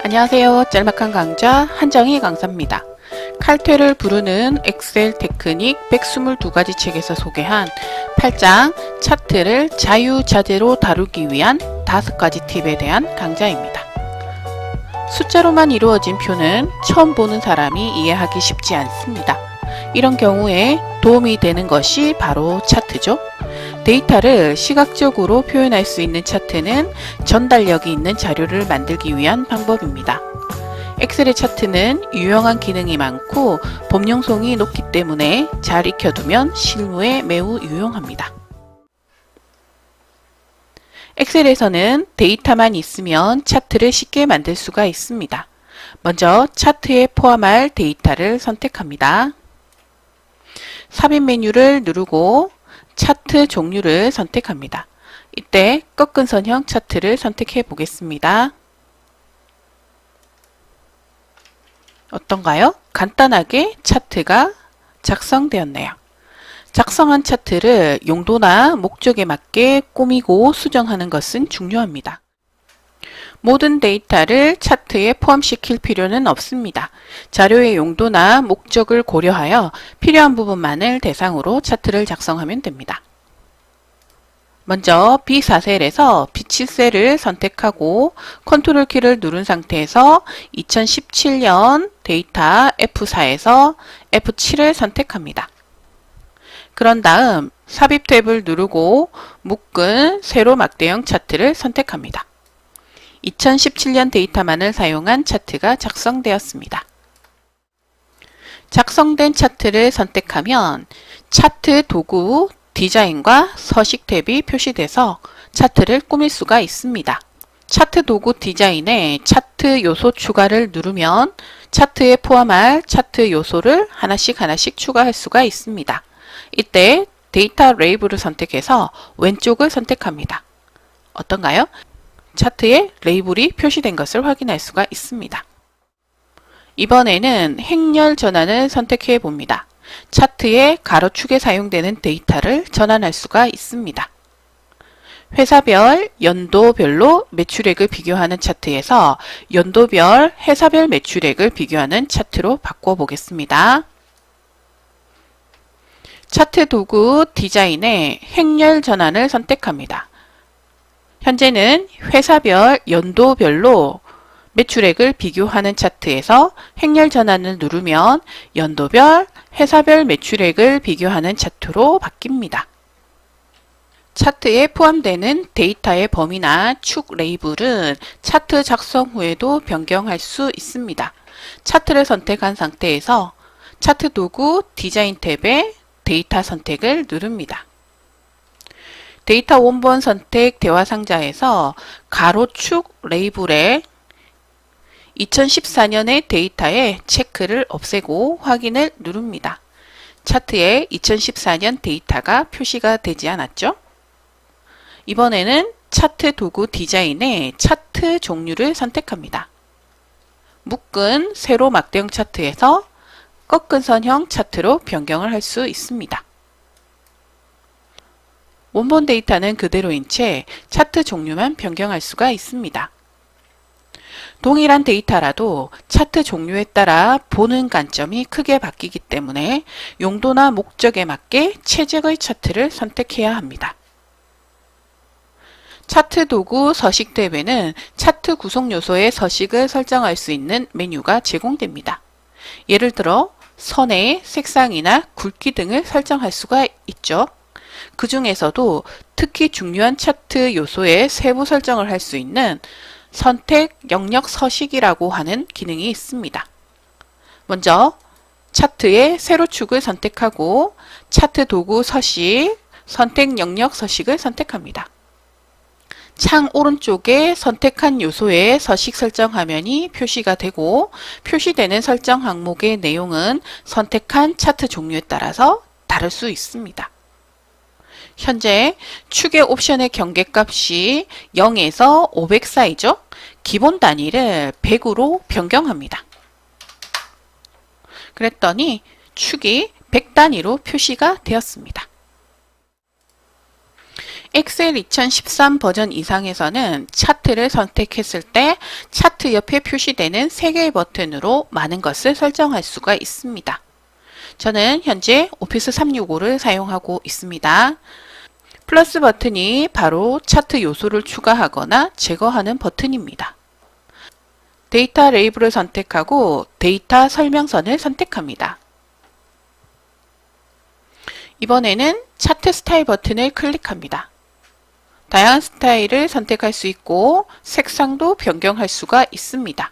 안녕하세요. 짤막한 강좌 한정희 강사입니다. 칼퇴를 부르는 엑셀 테크닉 122가지 책에서 소개한 8장 차트를 자유자재로 다루기 위한 5가지 팁에 대한 강좌입니다. 숫자로만 이루어진 표는 처음 보는 사람이 이해하기 쉽지 않습니다. 이런 경우에 도움이 되는 것이 바로 차트죠. 데이터를 시각적으로 표현할 수 있는 차트는 전달력이 있는 자료를 만들기 위한 방법입니다. 엑셀의 차트는 유용한 기능이 많고 범용성이 높기 때문에 잘 익혀두면 실무에 매우 유용합니다. 엑셀에서는 데이터만 있으면 차트를 쉽게 만들 수가 있습니다. 먼저 차트에 포함할 데이터를 선택합니다. 삽입 메뉴를 누르고 차트 종류를 선택합니다. 이때 꺾은 선형 차트를 선택해 보겠습니다. 어떤가요? 간단하게 차트가 작성되었네요. 작성한 차트를 용도나 목적에 맞게 꾸미고 수정하는 것은 중요합니다. 모든 데이터를 차트에 포함시킬 필요는 없습니다. 자료의 용도나 목적을 고려하여 필요한 부분만을 대상으로 차트를 작성하면 됩니다. 먼저 B4셀에서 B7셀을 선택하고 컨트롤 키를 누른 상태에서 2017년 데이터 F4에서 F7을 선택합니다. 그런 다음 삽입 탭을 누르고 묶은 세로 막대형 차트를 선택합니다. 2017년 데이터만을 사용한 차트가 작성되었습니다. 작성된 차트를 선택하면 차트 도구 디자인과 서식 탭이 표시돼서 차트를 꾸밀 수가 있습니다. 차트 도구 디자인에 차트 요소 추가를 누르면 차트에 포함할 차트 요소를 하나씩 추가할 수가 있습니다. 이때 데이터 레이블을 선택해서 왼쪽을 선택합니다. 어떤가요? 차트에 레이블이 표시된 것을 확인할 수가 있습니다. 이번에는 행렬 전환을 선택해 봅니다. 차트의 가로축에 사용되는 데이터를 전환할 수가 있습니다. 회사별, 연도별로 매출액을 비교하는 차트에서 연도별, 회사별 매출액을 비교하는 차트로 바꿔보겠습니다. 차트 도구 디자인에 행렬 전환을 선택합니다. 현재는 회사별, 연도별로 매출액을 비교하는 차트에서 행렬 전환을 누르면 연도별, 회사별 매출액을 비교하는 차트로 바뀝니다. 차트에 포함되는 데이터의 범위나 축 레이블은 차트 작성 후에도 변경할 수 있습니다. 차트를 선택한 상태에서 차트 도구 디자인 탭에 데이터 선택을 누릅니다. 데이터 원본 선택 대화 상자에서 가로축 레이블에 2014년의 데이터에 체크를 없애고 확인을 누릅니다. 차트에 2014년 데이터가 표시가 되지 않았죠? 이번에는 차트 도구 디자인에 차트 종류를 선택합니다. 묶은 세로 막대형 차트에서 꺾은 선형 차트로 변경을 할 수 있습니다. 원본 데이터는 그대로인 채 차트 종류만 변경할 수가 있습니다. 동일한 데이터라도 차트 종류에 따라 보는 관점이 크게 바뀌기 때문에 용도나 목적에 맞게 최적의 차트를 선택해야 합니다. 차트 도구 서식 탭에는 차트 구성 요소의 서식을 설정할 수 있는 메뉴가 제공됩니다. 예를 들어 선의 색상이나 굵기 등을 설정할 수가 있죠. 그 중에서도 특히 중요한 차트 요소의 세부 설정을 할 수 있는 선택 영역 서식이라고 하는 기능이 있습니다. 먼저 차트의 세로축을 선택하고 차트 도구 서식, 선택 영역 서식을 선택합니다. 창 오른쪽에 선택한 요소의 서식 설정 화면이 표시가 되고 표시되는 설정 항목의 내용은 선택한 차트 종류에 따라서 다를 수 있습니다. 현재 축의 옵션의 경계값이 0에서 500 사이죠. 기본 단위를 100으로 변경합니다. 그랬더니 축이 100 단위로 표시가 되었습니다. 엑셀 2013 버전 이상에서는 차트를 선택했을 때 차트 옆에 표시되는 3개의 버튼으로 많은 것을 설정할 수가 있습니다. 저는 현재 오피스 365를 사용하고 있습니다. 플러스 버튼이 바로 차트 요소를 추가하거나 제거하는 버튼입니다. 데이터 레이블을 선택하고 데이터 설명선을 선택합니다. 이번에는 차트 스타일 버튼을 클릭합니다. 다양한 스타일을 선택할 수 있고 색상도 변경할 수가 있습니다.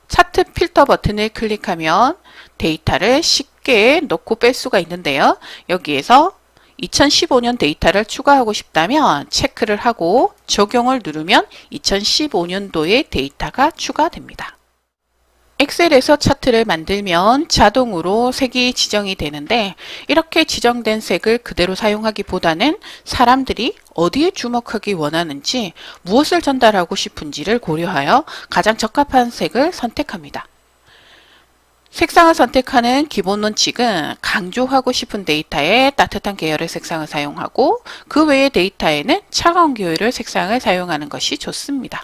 차트 필터 버튼을 클릭하면 데이터를 쉽게 넣고 뺄 수가 있는데요. 여기에서 2015년 데이터를 추가하고 싶다면 체크를 하고 적용을 누르면 2015년도의 데이터가 추가됩니다. 엑셀에서 차트를 만들면 자동으로 색이 지정이 되는데 이렇게 지정된 색을 그대로 사용하기보다는 사람들이 어디에 주목하기 원하는지 무엇을 전달하고 싶은지를 고려하여 가장 적합한 색을 선택합니다. 색상을 선택하는 기본 원칙은 강조하고 싶은 데이터에 따뜻한 계열의 색상을 사용하고 그 외의 데이터에는 차가운 계열의 색상을 사용하는 것이 좋습니다.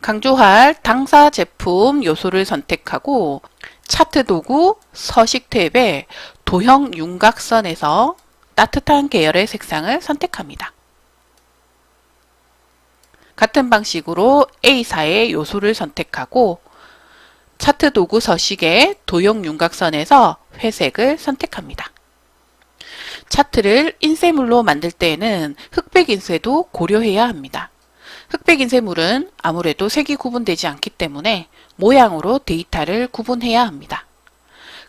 강조할 당사 제품 요소를 선택하고 차트 도구 서식 탭에 도형 윤곽선에서 따뜻한 계열의 색상을 선택합니다. 같은 방식으로 A사의 요소를 선택하고 차트 도구 서식의 도형 윤곽선에서 회색을 선택합니다. 차트를 인쇄물로 만들 때에는 흑백 인쇄도 고려해야 합니다. 흑백 인쇄물은 아무래도 색이 구분되지 않기 때문에 모양으로 데이터를 구분해야 합니다.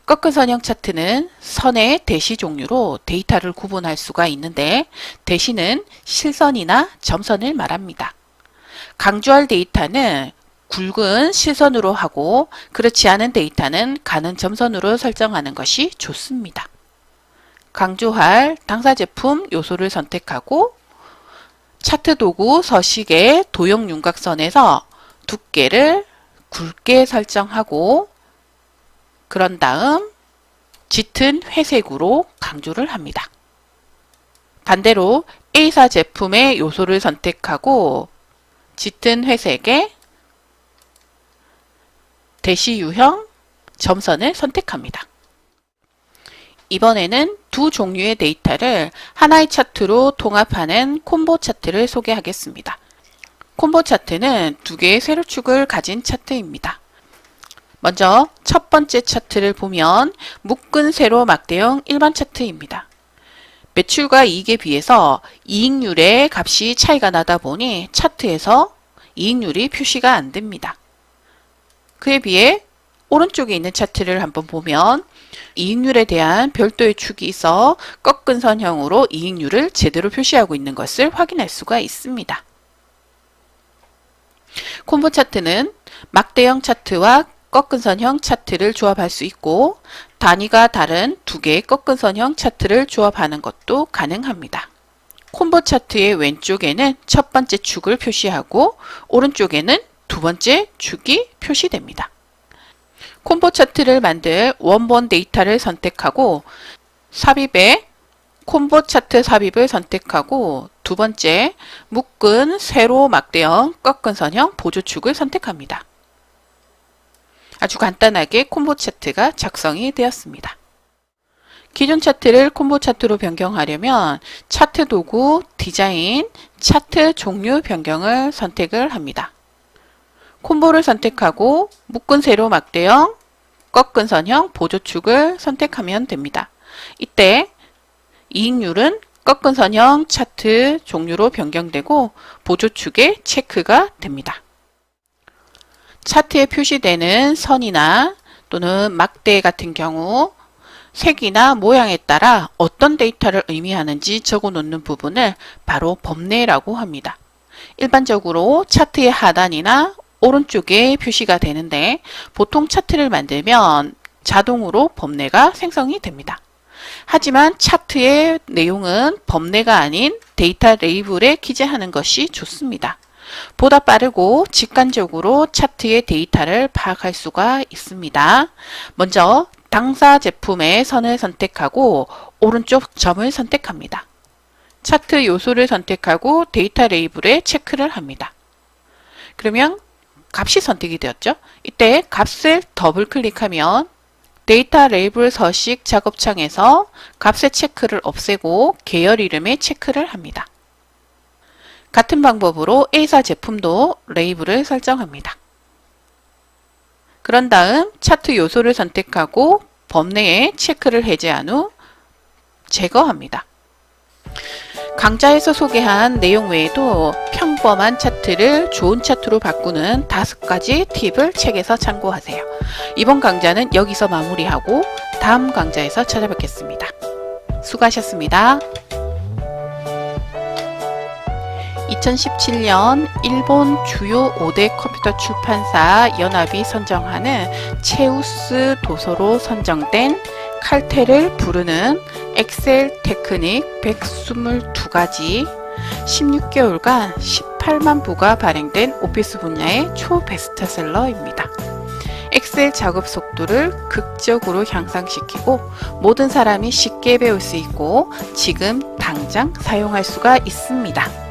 꺾은 선형 차트는 선의 대시 종류로 데이터를 구분할 수가 있는데 대시는 실선이나 점선을 말합니다. 강조할 데이터는 굵은 실선으로 하고 그렇지 않은 데이터는 가는 점선으로 설정하는 것이 좋습니다. 강조할 당사 제품 요소를 선택하고 차트 도구 서식의 도형 윤곽선에서 두께를 굵게 설정하고 그런 다음 짙은 회색으로 강조를 합니다. 반대로 A사 제품의 요소를 선택하고 짙은 회색의 대시 유형 점선을 선택합니다. 이번에는 두 종류의 데이터를 하나의 차트로 통합하는 콤보 차트를 소개하겠습니다. 콤보 차트는 두 개의 세로축을 가진 차트입니다. 먼저 첫 번째 차트를 보면 묶은 세로 막대형 일반 차트입니다. 매출과 이익에 비해서 이익률의 값이 차이가 나다 보니 차트에서 이익률이 표시가 안 됩니다. 그에 비해 오른쪽에 있는 차트를 한번 보면 이익률에 대한 별도의 축이 있어 꺾은 선형으로 이익률을 제대로 표시하고 있는 것을 확인할 수가 있습니다. 콤보 차트는 막대형 차트와 꺾은 선형 차트를 조합할 수 있고 단위가 다른 두 개의 꺾은 선형 차트를 조합하는 것도 가능합니다. 콤보 차트의 왼쪽에는 첫 번째 축을 표시하고 오른쪽에는 두 번째 축이 표시됩니다. 콤보 차트를 만들 원본 데이터를 선택하고 삽입에 콤보 차트 삽입을 선택하고 두 번째 묶은 세로 막대형 꺾은 선형 보조축을 선택합니다. 아주 간단하게 콤보 차트가 작성이 되었습니다. 기존 차트를 콤보 차트로 변경하려면 차트 도구 디자인 차트 종류 변경을 선택을 합니다. 콤보를 선택하고 묶은 세로 막대형 꺾은 선형 보조축을 선택하면 됩니다. 이때 이익률은 꺾은 선형 차트 종류로 변경되고 보조축에 체크가 됩니다. 차트에 표시되는 선이나 또는 막대 같은 경우 색이나 모양에 따라 어떤 데이터를 의미하는지 적어 놓는 부분을 바로 범례라고 합니다. 일반적으로 차트의 하단이나 오른쪽에 표시가 되는데 보통 차트를 만들면 자동으로 범례가 생성이 됩니다. 하지만 차트의 내용은 범례가 아닌 데이터 레이블에 기재하는 것이 좋습니다. 보다 빠르고 직관적으로 차트의 데이터를 파악할 수가 있습니다. 먼저 당사 제품의 선을 선택하고 오른쪽 점을 선택합니다. 차트 요소를 선택하고 데이터 레이블에 체크를 합니다. 그러면 값이 선택이 되었죠? 이때 값을 더블 클릭하면 데이터 레이블 서식 작업창에서 값의 체크를 없애고 계열 이름에 체크를 합니다. 같은 방법으로 A사 제품도 레이블을 설정합니다. 그런 다음 차트 요소를 선택하고 범내에 체크를 해제한 후 제거합니다. 강좌에서 소개한 내용 외에도 평범한 차트를 좋은 차트로 바꾸는 5가지 팁을 책에서 참고하세요. 이번 강좌는 여기서 마무리하고 다음 강좌에서 찾아뵙겠습니다. 수고하셨습니다. 2017년 일본 주요 5대 컴퓨터 출판사 연합이 선정하는 체우스 도서로 선정된 칼퇴를 부르는 엑셀 테크닉 122가지 16개월간 18만 부가 발행된 오피스 분야의 초베스트셀러입니다. 엑셀 작업 속도를 극적으로 향상시키고 모든 사람이 쉽게 배울 수 있고 지금 당장 사용할 수가 있습니다.